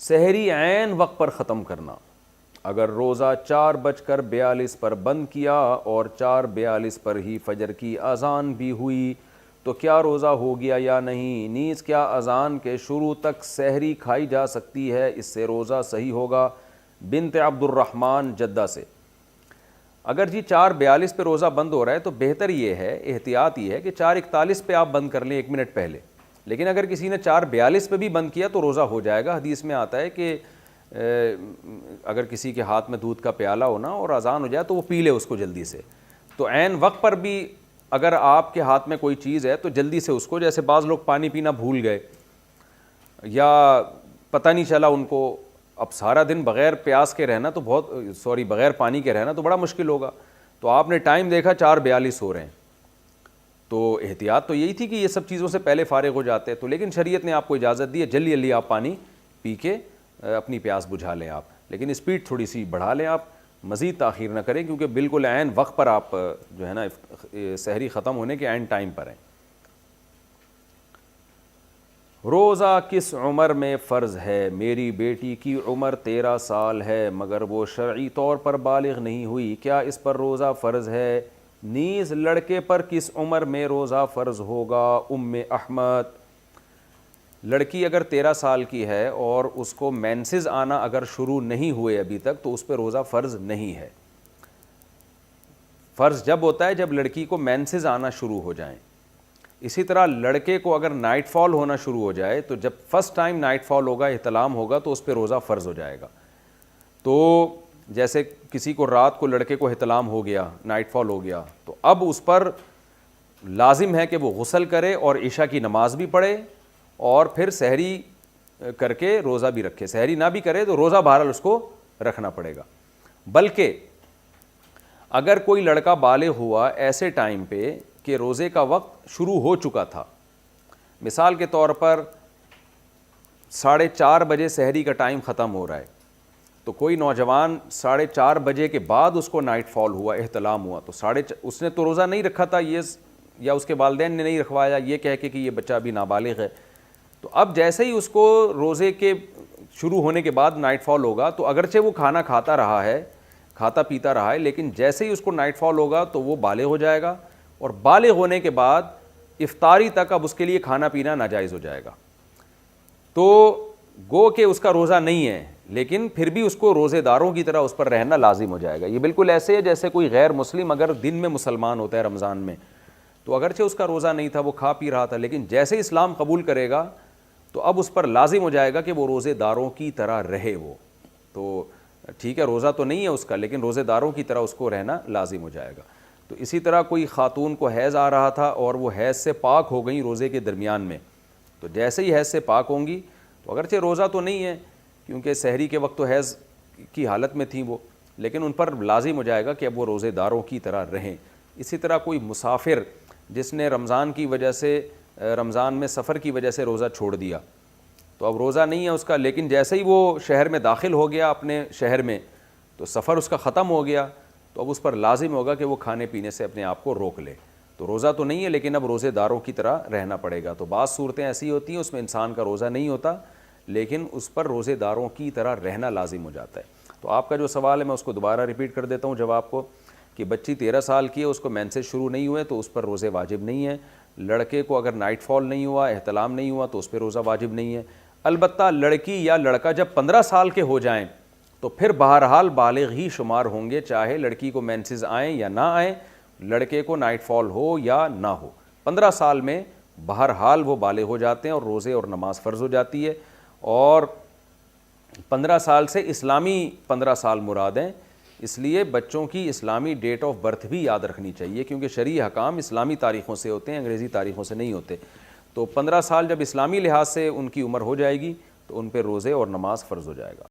سحری عین وقت پر ختم کرنا. اگر روزہ 4:42 پر بند کیا اور 4:42 پر ہی فجر کی اذان بھی ہوئی تو کیا روزہ ہو گیا یا نہیں؟ نیز کیا اذان کے شروع تک سحری کھائی جا سکتی ہے؟ اس سے روزہ صحیح ہوگا. بنت عبد الرحمن جدہ سے. اگر جی 4:42 پہ روزہ بند ہو رہا ہے تو بہتر یہ ہے، احتیاط یہ ہے کہ 4:41 پہ آپ بند کر لیں 1 منٹ پہلے. لیکن اگر کسی نے 4:42 پہ بھی بند کیا تو روزہ ہو جائے گا. حدیث میں آتا ہے کہ اگر کسی کے ہاتھ میں دودھ کا پیالہ ہونا اور اذان ہو جائے تو وہ پی لے اس کو جلدی سے. تو عین وقت پر بھی اگر آپ کے ہاتھ میں کوئی چیز ہے تو جلدی سے اس کو، جیسے بعض لوگ پانی پینا بھول گئے یا پتہ نہیں چلا ان کو، اب سارا دن بغیر پیاس کے رہنا تو بغیر پانی کے رہنا تو بڑا مشکل ہوگا. تو آپ نے ٹائم دیکھا 4:42 ہو رہے ہیں، تو احتیاط تو یہی تھی کہ یہ سب چیزوں سے پہلے فارغ ہو جاتے. تو لیکن شریعت نے آپ کو اجازت دی ہے جلدی جلدی آپ پانی پی کے اپنی پیاس بجھا لیں آپ، لیکن اسپیڈ تھوڑی سی بڑھا لیں، آپ مزید تاخیر نہ کریں کیونکہ بالکل عین وقت پر آپ جو ہے نا سحری ختم ہونے کے عین ٹائم پر ہیں. روزہ کس عمر میں فرض ہے؟ میری بیٹی کی عمر 13 سال ہے مگر وہ شرعی طور پر بالغ نہیں ہوئی، کیا اس پر روزہ فرض ہے؟ نیز لڑکے پر کس عمر میں روزہ فرض ہوگا؟ ام احمد. لڑکی اگر 13 سال کی ہے اور اس کو مینسز آنا اگر شروع نہیں ہوئے ابھی تک تو اس پہ روزہ فرض نہیں ہے. فرض جب ہوتا ہے جب لڑکی کو مینسز آنا شروع ہو جائیں. اسی طرح لڑکے کو اگر نائٹ فال ہونا شروع ہو جائے تو جب فرسٹ ٹائم نائٹ فال ہوگا، احتلام ہوگا، تو اس پہ روزہ فرض ہو جائے گا. تو جیسے کسی کو رات کو لڑکے کو احتلام ہو گیا، نائٹ فال ہو گیا، تو اب اس پر لازم ہے کہ وہ غسل کرے اور عشاء کی نماز بھی پڑھے اور پھر سحری کر کے روزہ بھی رکھے. سحری نہ بھی کرے تو روزہ بہرحال اس کو رکھنا پڑے گا. بلکہ اگر کوئی لڑکا بالغ ہوا ایسے ٹائم پہ کہ روزے کا وقت شروع ہو چکا تھا، مثال کے طور پر 4:30 بجے سحری کا ٹائم ختم ہو رہا ہے، تو کوئی نوجوان 4:30 بجے کے بعد اس کو نائٹ فال ہوا، احتلام ہوا، تو اس نے تو روزہ نہیں رکھا تھا، یہ یا اس کے والدین نے نہیں رکھوایا یہ کہہ کے کہ یہ بچہ ابھی نابالغ ہے. تو اب جیسے ہی اس کو روزے کے شروع ہونے کے بعد نائٹ فال ہوگا تو اگرچہ وہ کھانا کھاتا رہا ہے، کھاتا پیتا رہا ہے، لیکن جیسے ہی اس کو نائٹ فال ہوگا تو وہ بالغ ہو جائے گا، اور بالغ ہونے کے بعد افطاری تک اب اس کے لیے کھانا پینا ناجائز ہو جائے گا. تو گو کہ اس کا روزہ نہیں ہے لیکن پھر بھی اس کو روزے داروں کی طرح اس پر رہنا لازم ہو جائے گا. یہ بالکل ایسے ہے جیسے کوئی غیر مسلم اگر دن میں مسلمان ہوتا ہے رمضان میں، تو اگرچہ اس کا روزہ نہیں تھا، وہ کھا پی رہا تھا، لیکن جیسے اسلام قبول کرے گا تو اب اس پر لازم ہو جائے گا کہ وہ روزے داروں کی طرح رہے. وہ تو ٹھیک ہے روزہ تو نہیں ہے اس کا، لیکن روزے داروں کی طرح اس کو رہنا لازم ہو جائے گا. تو اسی طرح کوئی خاتون کو حیض آ رہا تھا اور وہ حیض سے پاک ہو گئیں روزے کے درمیان میں، تو جیسے ہی حیض سے پاک ہوں گی تو اگرچہ روزہ تو نہیں ہے کیونکہ سحری کے وقت تو حیض کی حالت میں تھیں وہ، لیکن ان پر لازم ہو جائے گا کہ اب وہ روزے داروں کی طرح رہیں. اسی طرح کوئی مسافر جس نے رمضان کی وجہ سے، رمضان میں سفر کی وجہ سے روزہ چھوڑ دیا، تو اب روزہ نہیں ہے اس کا، لیکن جیسے ہی وہ شہر میں داخل ہو گیا اپنے شہر میں تو سفر اس کا ختم ہو گیا، تو اب اس پر لازم ہوگا کہ وہ کھانے پینے سے اپنے آپ کو روک لے. تو روزہ تو نہیں ہے لیکن اب روزے داروں کی طرح رہنا پڑے گا. تو بعض صورتیں ایسی ہوتی ہیں اس میں انسان کا روزہ نہیں ہوتا لیکن اس پر روزے داروں کی طرح رہنا لازم ہو جاتا ہے. تو آپ کا جو سوال ہے میں اس کو دوبارہ ریپیٹ کر دیتا ہوں جواب کو، کہ بچی 13 سال کی ہے، اس کو مینسز شروع نہیں ہوئے تو اس پر روزے واجب نہیں ہیں. لڑکے کو اگر نائٹ فال نہیں ہوا، احتلام نہیں ہوا، تو اس پہ روزہ واجب نہیں ہے. البتہ لڑکی یا لڑکا جب 15 سال کے ہو جائیں تو پھر بہرحال بالغ ہی شمار ہوں گے، چاہے لڑکی کو مینسز آئیں یا نہ آئیں، لڑکے کو نائٹ فال ہو یا نہ ہو. 15 سال میں بہرحال وہ بالغ ہو جاتے ہیں اور روزے اور نماز فرض ہو جاتی ہے. اور 15 سال سے اسلامی 15 سال مراد ہیں، اس لیے بچوں کی اسلامی ڈیٹ آف برتھ بھی یاد رکھنی چاہیے کیونکہ شرعی حکام اسلامی تاریخوں سے ہوتے ہیں، انگریزی تاریخوں سے نہیں ہوتے. تو 15 سال جب اسلامی لحاظ سے ان کی عمر ہو جائے گی تو ان پہ روزے اور نماز فرض ہو جائے گا.